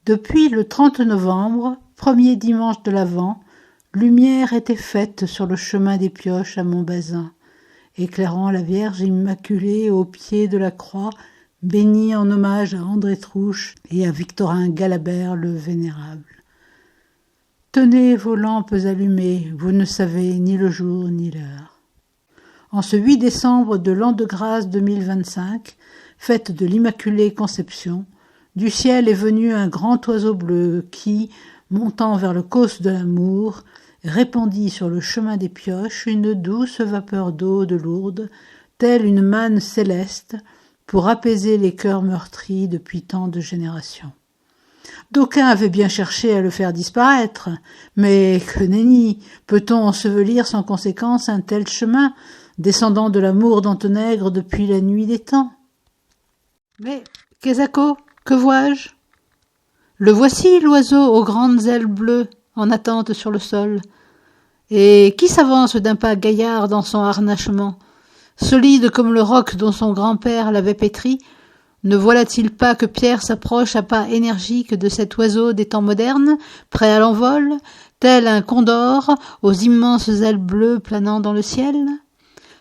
Depuis le 30 novembre, premier dimanche de l'Avent, lumière était faite sur le chemin des Pioches à Montbazin, éclairant la Vierge Immaculée au pied de la croix, bénie en hommage à André Trouche et à Victorin Galabert le Vénérable. Tenez vos lampes allumées, vous ne savez ni le jour ni l'heure. En ce 8 décembre de l'an de grâce 2025, fête de l'Immaculée Conception, du ciel est venu un grand oiseau bleu qui, montant vers le causse de l'amour, répandit sur le chemin des Pioches une douce vapeur d'eau de Lourdes, telle une manne céleste, pour apaiser les cœurs meurtris depuis tant de générations. D'aucuns avaient bien cherché à le faire disparaître, mais que nenni, peut-on ensevelir sans conséquence un tel chemin, descendant de l'amour d'Antenègre depuis la nuit des temps? Mais, Quesaco, que vois-je? Le voici, l'oiseau aux grandes ailes bleues, en attente sur le sol. Et qui s'avance d'un pas gaillard dans son harnachement, solide comme le roc dont son grand-père l'avait pétri? Ne voilà-t-il pas que Pierre s'approche à pas énergiques de cet oiseau des temps modernes, prêt à l'envol, tel un condor aux immenses ailes bleues planant dans le ciel?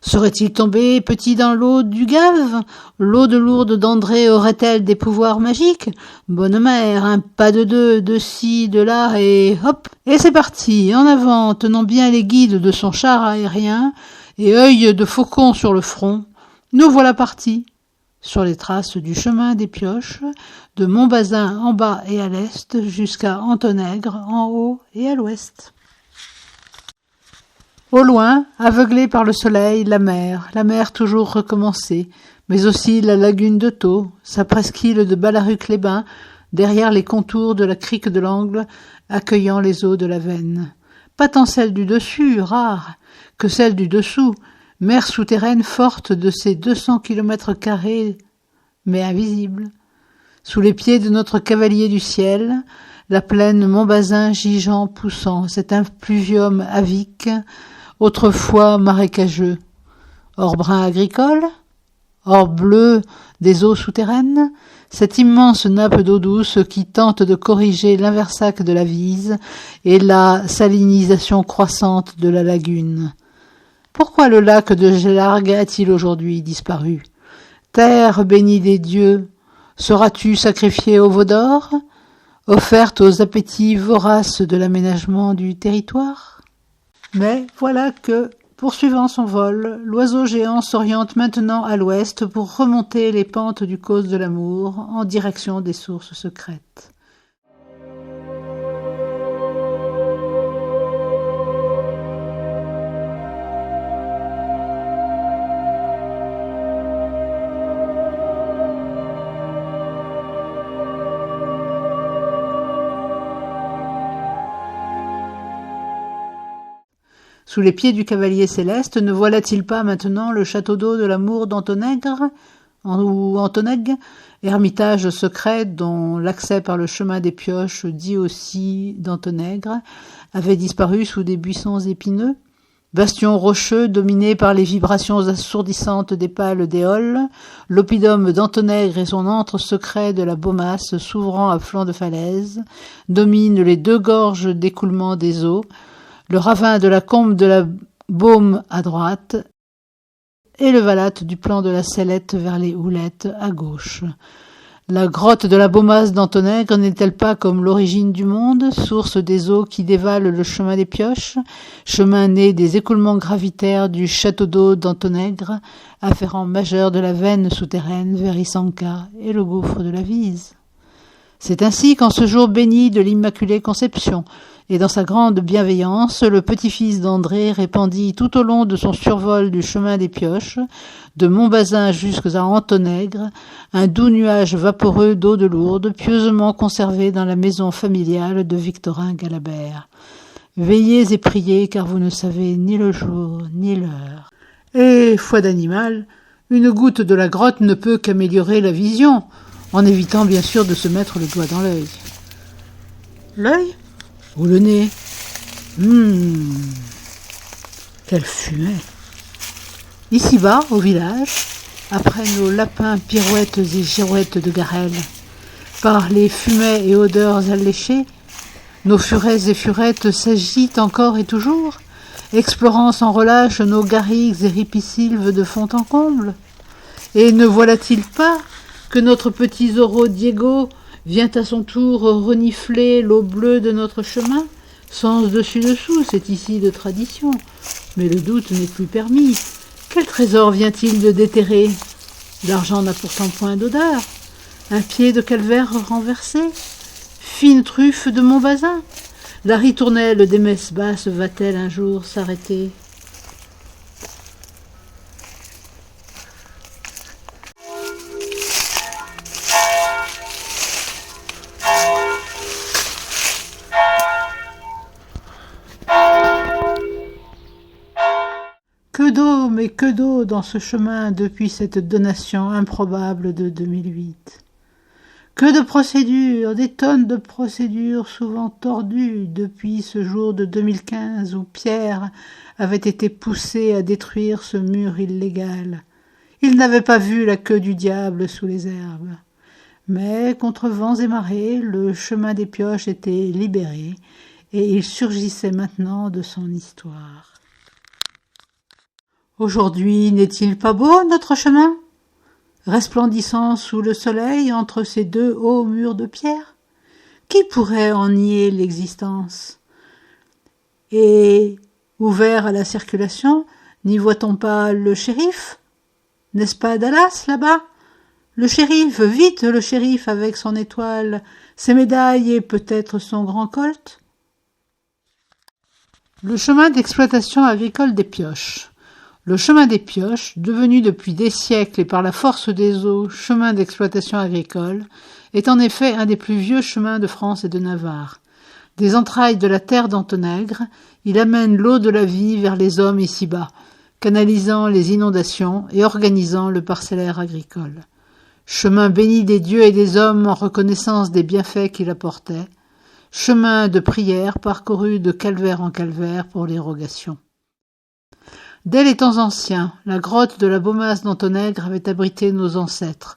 Serait-il tombé petit dans l'eau du Gave? L'eau de Lourdes d'André aurait-elle des pouvoirs magiques? Bonne mère, un pas de deux, de ci, de là, et hop! Et c'est parti, en avant, tenant bien les guides de son char aérien, et œil de faucon sur le front. Nous voilà partis, sur les traces du chemin des Pioches, de Montbazin en bas et à l'est, jusqu'à Antenègre en haut et à l'ouest. Au loin, aveuglée par le soleil, la mer toujours recommencée, mais aussi la lagune de Thau, sa presqu'île de Ballaruc-les-Bains, derrière les contours de la crique de l'Angle, accueillant les eaux de la Veine. Pas tant celle du dessus, rare, que celle du dessous, mer souterraine forte de ses 200 km², mais invisible. Sous les pieds de notre cavalier du ciel, la plaine Montbazin gigeant poussant, cet impluvium avique, autrefois marécageux, or brun agricole, or bleu des eaux souterraines, cette immense nappe d'eau douce qui tente de corriger l'inversac de la Vise et la salinisation croissante de la lagune. Pourquoi le lac de Gélargues a-t-il aujourd'hui disparu? Terre bénie des dieux, seras-tu sacrifiée au veau d'or, offerte aux appétits voraces de l'aménagement du territoire? Mais voilà que, poursuivant son vol, l'oiseau géant s'oriente maintenant à l'ouest pour remonter les pentes du causse de l'amour en direction des sources secrètes. Sous les pieds du cavalier céleste, ne voilà-t-il pas maintenant le château d'eau de l'amour d'Antenègre, ou Antonègue, ermitage secret dont l'accès par le chemin des Pioches, dit aussi d'Antenègre, avait disparu sous des buissons épineux? Bastion rocheux dominé par les vibrations assourdissantes des pales d'éole, l'oppidum d'Antenègre et son antre secret de la Baumasse s'ouvrant à flanc de falaise, domine les deux gorges d'écoulement des eaux, le ravin de la combe de la Baume à droite et le valate du plan de la Sellette vers les Houlettes à gauche. La grotte de la Baumasse d'Antenègre n'est-elle pas comme l'origine du monde, source des eaux qui dévalent le chemin des Pioches, chemin né des écoulements gravitaires du château d'eau d'Antenègre, afférent majeur de la veine souterraine vers Issanca et le gouffre de la Vise? C'est ainsi qu'en ce jour béni de l'Immaculée Conception, et dans sa grande bienveillance, le petit-fils d'André répandit tout au long de son survol du chemin des Pioches, de Montbazin jusqu'à Antenègre, un doux nuage vaporeux d'eau de Lourdes, pieusement conservé dans la maison familiale de Victorin Galabert. Veillez et priez, car vous ne savez ni le jour ni l'heure. Et, foi d'animal, une goutte de la grotte ne peut qu'améliorer la vision, en évitant bien sûr de se mettre le doigt dans l'œil. L'œil ou le nez? Quelle fumée! Ici-bas, au village, après nos lapins pirouettes et girouettes de Garenne, par les fumets et odeurs alléchées, nos furets et furettes s'agitent encore et toujours, explorant sans relâche nos garrigues et ripisylves de fond en comble. Et ne voilà-t-il pas que notre petit Zorro Diego vient à son tour renifler l'eau bleue de notre chemin, sans dessus-dessous, c'est ici de tradition, mais le doute n'est plus permis. Quel trésor vient-il de déterrer? L'argent n'a pourtant point d'odeur. Un pied de calvaire renversé, fine truffe de Montbazin. La ritournelle des messes basses va-t-elle un jour s'arrêter? Que d'eau, mais que d'eau dans ce chemin depuis cette donation improbable de 2008. Que de procédures, des tonnes de procédures souvent tordues depuis ce jour de 2015 où Pierre avait été poussé à détruire ce mur illégal. Il n'avait pas vu la queue du diable sous les herbes. Mais contre vents et marées, le chemin des pioches était libéré et il surgissait maintenant de son histoire. Aujourd'hui, n'est-il pas beau, notre chemin, resplendissant sous le soleil entre ces deux hauts murs de pierre? Qui pourrait en nier l'existence? Et, ouvert à la circulation, n'y voit-on pas le shérif? N'est-ce pas Dallas, là-bas? Le shérif, vite le shérif avec son étoile, ses médailles et peut-être son grand colt? Le chemin d'exploitation agricole des pioches. Le chemin des pioches, devenu depuis des siècles et par la force des eaux chemin d'exploitation agricole, est en effet un des plus vieux chemins de France et de Navarre. Des entrailles de la terre d'Antonègre, il amène l'eau de la vie vers les hommes ici-bas, canalisant les inondations et organisant le parcellaire agricole. Chemin béni des dieux et des hommes en reconnaissance des bienfaits qu'il apportait, chemin de prière parcouru de calvaire en calvaire pour l'érogation. Dès les temps anciens, la grotte de la Baumasse d'Antonègre avait abrité nos ancêtres,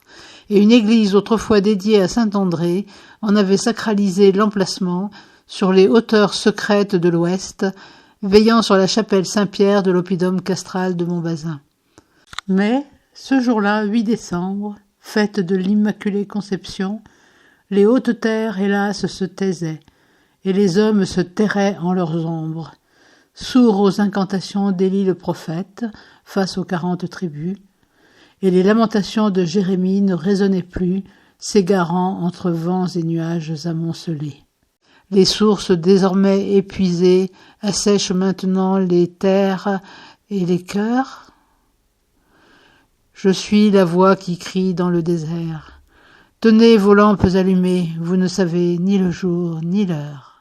et une église autrefois dédiée à saint André en avait sacralisé l'emplacement sur les hauteurs secrètes de l'ouest, veillant sur la chapelle Saint-Pierre de l'oppidum castral de Montbazin. Mais, ce jour-là, 8 décembre, fête de l'Immaculée Conception, les hautes terres, hélas, se taisaient, et les hommes se terraient en leurs ombres. Sourds aux incantations d'Élie le prophète, face aux 40 tribus, et les lamentations de Jérémie ne résonnaient plus, s'égarant entre vents et nuages amoncelés. Les sources désormais épuisées assèchent maintenant les terres et les cœurs. Je suis la voix qui crie dans le désert. Tenez vos lampes allumées, vous ne savez ni le jour ni l'heure.